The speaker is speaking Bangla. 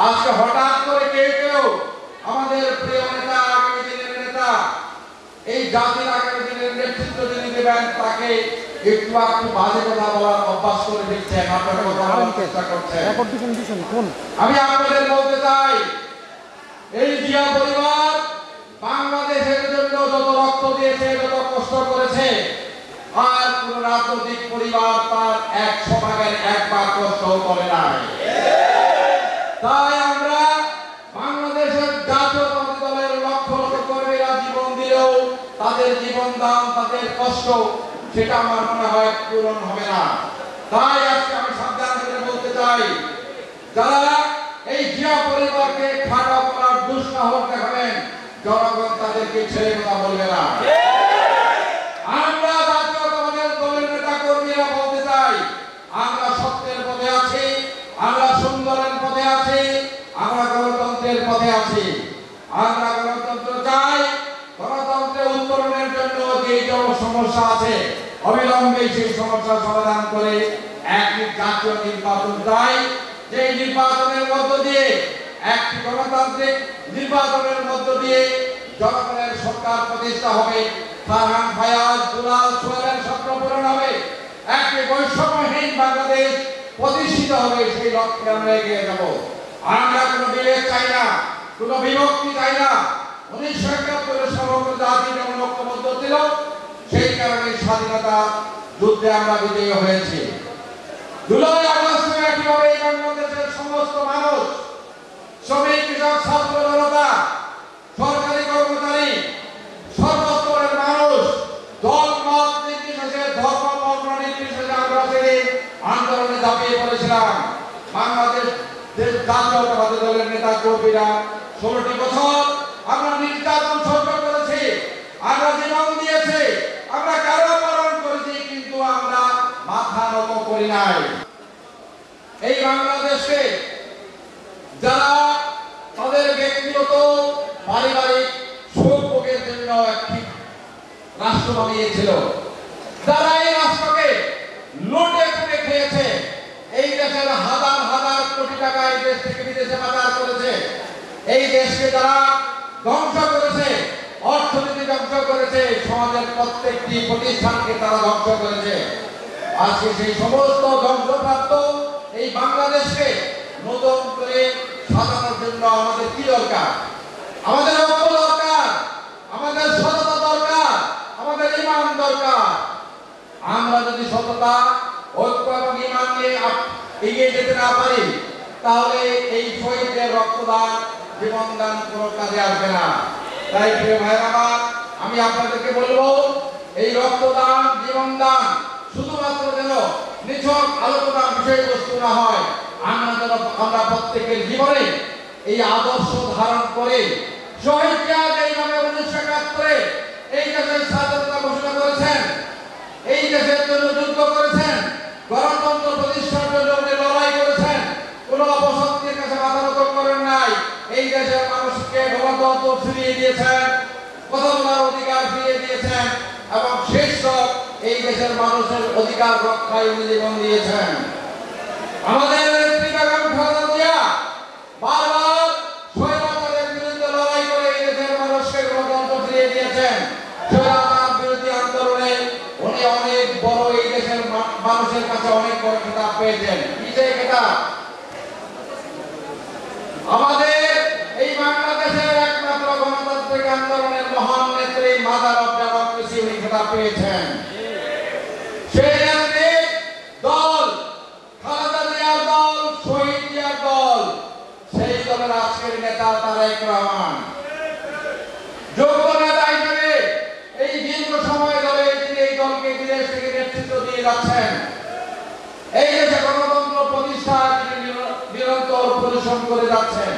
আজকে হঠাৎ করে কেউ কেউ আমাদের প্রিয় নেতা, আগামী দিনের নেতা, এই জাতির আগামী দিনের নেতৃত্ব যিনি দেবেন তাকে একটু একটু বাজে কথা বলার অভ্যাস করে দিচ্ছেন, আপনারা কথা বলার চেষ্টা করছেন। আমি আপনাদের বলতে চাই, এই জিয়া পরিবার বাংলাদেশের জন্য যত রক্ত দিয়েছে, যত কষ্ট করেছে, আর কোন রাজনৈতিক পরিবার তার 100 ভাগের 1 ভাগ কষ্ট করে নাই। তাই আমরা বাংলাদেশের জাতীয়তাবাদী দলের লক্ষ লক্ষ কর্মীরা জীবন দিলেও তাদের জীবন দান, তাদের কষ্ট, সেটা আমার মনে হয় পূরণ হবে না। তাই আজকে আমি সাবধান করে বলতে চাই, যারা এই জিয়া পরিবারকে খাটো করার দুঃসাহস দেখাবেন, জনগণ তাদেরকে ছেড়ে কথা বলবে না। আমরা জাতীয়তাবাদী দলের নেতা কর্মীরা বলতে চাই, আমরা সত্যের পথে আছি, আমরা সুন্দরের পথে আছি, আমরা গণতন্ত্রের পথে আছি। আমরা গণতন্ত্র চাই, গণতন্ত্রের উত্তরণের জন্য যে সমস্যা আছে অবিলম্বে সেই সমস্যার সমাধান করে একটি জাতীয় নির্বাচন চাই, যে নির্বাচনের মধ্য দিয়ে, একটি গণতান্ত্রিক নির্বাচনের মধ্য দিয়ে জনগণের সরকার প্রতিষ্ঠা হবে, ফারহান, ফায়াজ, দুলাল, সোহেলের স্বপ্ন পূরণ হবে, একটি বৈষম্যহীন বাংলাদেশ প্রতিষ্ঠিত হবে। সেই লক্ষ্যে আমরা এগিয়ে যাব। আমরা কোনো বিভেদ চাই না, কোনো বিভক্তি চাই না। 1971 সমগ্র জাতি যেমন ঐক্যবদ্ধ ছিল, সেই কারণে স্বাধীনতা যুদ্ধে আমরা বিজয়ী হয়েছি। জুলাই আগস্টে একইভাবে এই বাংলাদেশের সমস্ত মানুষ, শ্রমিক, কৃষক, ছাত্র জনতা, সরকারি কর্মচারী, সর্বস্তরের মানুষ, দল মত নির্বিশেষে, ধর্ম বর্ণ নির্বিশেষে আমরা সেদিন আন্দোলনে ঝাঁপিয়ে পড়েছিলাম। বাংলাদেশ জাতীয়তাবাদী দলের নেতা কর্মীরা 16টি বছর আমরা নির্যাতন সহ্য করেছি, আমরা জীবন দিয়েছি, আমরা কারাবরণ করেছি, কিন্তু আমরা মাথা নত করি নাই। এই বাংলাদেশে যারা তাদের ব্যক্তিগত পারিবারিক সুখ ভোগের জন্য একটি রাষ্ট্র বানিয়েছিল, যারা এই রাষ্ট্রকে লুটে পুটে খেয়েছে, এই দেশের হাজার হাজার কোটি টাকা এই দেশ থেকে বিদেশে পাচার করেছে, এই দেশকে যারা ধ্বংস করেছে, অর্থনীতি ধ্বংস করেছে, সমাজের প্রত্যেকটি প্রতিষ্ঠানকে তারা ধ্বংস করেছে। আজকে সেই সমস্ত ধ্বংসপ্রাপ্ত এই বাংলাদেশকে নতুন করে সাজানোর জন্য আমাদের কি দরকার? আমাদের ঐক্য দরকার, আমাদের সততা দরকার, আমাদের ঈমান দরকার। আমরা যদি সততা, ঐক্য এবং ঈমান নিয়ে এগিয়ে যেতে না পারি, তাহলে এই শহীদদের রক্তদান, জীবনদান কোনো কাজে আসবে না। তাই প্রিয় ভাইরা আমার, আমি আপনাদেরকে বলবো, এই রক্তদান, জীবনদান শুধুমাত্র যেন নিছক আলোচনার বিষয়বস্তু না হয়, আমরা প্রত্যেকের জীবনে এই আদর্শ ধারণ করে শহীদ জিয়া যেইভাবে 1971 এই দেশের স্বাধীনতা ঘোষণা করেছেন, এই দেশের জন্য যুদ্ধ করেছেন, গণতন্ত্র প্রতিষ্ঠার জন্য উনি লড়াই করেছেন, কোন অপশক্তির কাছে মাথা নত করেন নাই, এই দেশের মানুষকে গণতন্ত্র ফিরিয়ে দিয়েছেন, কথা বলার অধিকার ফিরিয়ে দিয়েছেন, এবং শেষ এই দেশের মানুষের অধিকার রক্ষায় উনি জীবন দিয়েছেন। আমাদের নেত্রী বেগম খালেদা জিয়া বারবার স্বৈরাচারের বিরুদ্ধে লড়াই করে এই দেশের মানুষকে গণতন্ত্র ফিরিয়ে দিয়েছেন। স্বৈরাচার বিরোধী আন্দোলনে উনি অনেক বড়, এই দেশের মানুষের কাছে অনেক বড় খেতাব পেয়েছেন। কি সেই খেতাব? আমাদের এই বাংলাদেশের একমাত্র গণতান্ত্রিক আন্দোলনের মহান নেত্রী, মাদার অফ ডেমোক্রেসি, উনি খেতাব পেয়েছেন। সেই দল খালেদা জিয়ার দল, শহীদ জিয়ার দল, সেই দলের আজকের নেতা তারেক রহমান। যোগ্য নেতা হিসেবে এই দীর্ঘ সময় ধরে তিনি এই দলকে বিদেশ থেকে নেতৃত্ব দিয়ে যাচ্ছেন। এই দেশে গণতন্ত্র প্রতিষ্ঠায় তিনি নিরন্তর পরিশ্রম করে যাচ্ছেন।